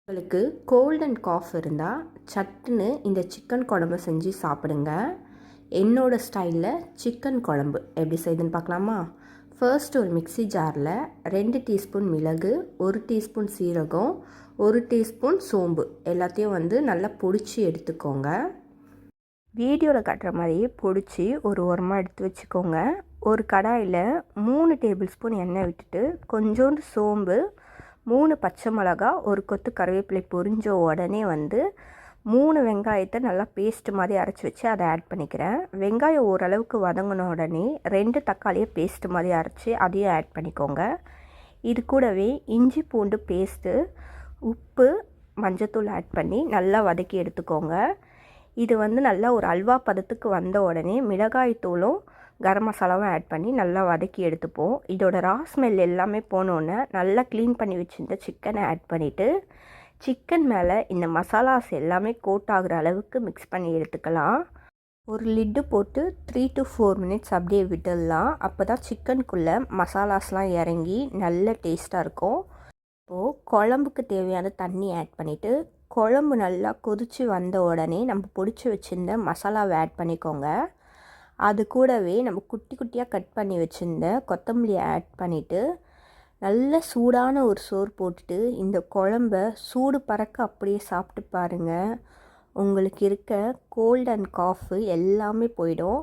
உங்களுக்கு gold and cough இருந்தால் சட்டுன்னு இந்த சிக்கன் குழம்பு செஞ்சு சாப்பிடுங்க. என்னோடய ஸ்டைலில் சிக்கன் குழம்பு எப்படி செய்யுதுன்னு பார்க்கலாமா? ஃபர்ஸ்ட் ஒரு மிக்ஸி ஜாரில் 2 டீஸ்பூன் மிளகு, 1 டீஸ்பூன் சீரகம், 1 டீஸ்பூன் சோம்பு எல்லாத்தையும் நல்லா பொடிச்சு எடுத்துக்கோங்க. வீடியோவில் காட்டுற மாதிரி பொடிச்சு ஒரு ஓரமாக எடுத்து வச்சுக்கோங்க. ஒரு கடாயில் 3 டேபிள் ஸ்பூன் எண்ணெய் விட்டுட்டு கொஞ்சோண்டு சோம்பு, 3 பச்சை மிளகா, ஒரு கொத்து கருவேப்பிலை பொரிஞ்ச உடனே 3 வெங்காயத்தை நல்லா பேஸ்ட் மாதிரி அரைச்சி வச்சு அதை ஆட் பண்ணிக்கிறேன். வெங்காயம் ஓரளவுக்கு வதங்கின உடனே 2 தக்காளியை பேஸ்ட் மாதிரி அரைச்சி அதையும் ஆட் பண்ணிக்கோங்க. இது கூடவே இஞ்சி பூண்டு பேஸ்ட்டு, உப்பு, மஞ்சத்தூள் ஆட் பண்ணி நல்லா வதக்கி எடுத்துக்கோங்க. இது நல்லா ஒரு அல்வா பதத்துக்கு வந்த உடனே மிளகாய் தூளும் கரம் மசாலாவும் ஆட் பண்ணி நல்லா வதக்கி எடுத்துப்போம். இதோட ரா ஸ்மெல் எல்லாமே போனோன்னே நல்லா க்ளீன் பண்ணி வச்சுருந்த சிக்கனை ஆட் பண்ணிவிட்டு சிக்கன் மேலே இந்த மசாலாஸ் எல்லாமே கோட் ஆகிற அளவுக்கு மிக்ஸ் பண்ணி எடுத்துக்கலாம். ஒரு லிட்டு போட்டு 3 to 4 மினிட்ஸ் அப்படியே விட்டுடலாம். அப்போ தான் சிக்கனுக்குள்ளே மசாலாஸ்லாம் இறங்கி நல்ல டேஸ்ட்டாக இருக்கும். இப்போது குழம்புக்கு தேவையான தண்ணி ஆட் பண்ணிவிட்டு குழம்பு நல்லா கொதித்து வந்த உடனே நம்ம பொடிச்சு வச்சுருந்த மசாலாவை ஆட் பண்ணிக்கோங்க. அது கூடவே நம்ம குட்டி குட்டியாக கட் பண்ணி வச்சுருந்த கொத்தமல்லியை ஆட் பண்ணிவிட்டு நல்ல சூடான ஒரு சோறு போட்டுட்டு இந்த குழம்ப சூடு பறக்க அப்படியே சாப்பிட்டு பாருங்கள். உங்களுக்கு இருக்க கோல்ட் அண்ட் காஃபு எல்லாமே போயிடும்.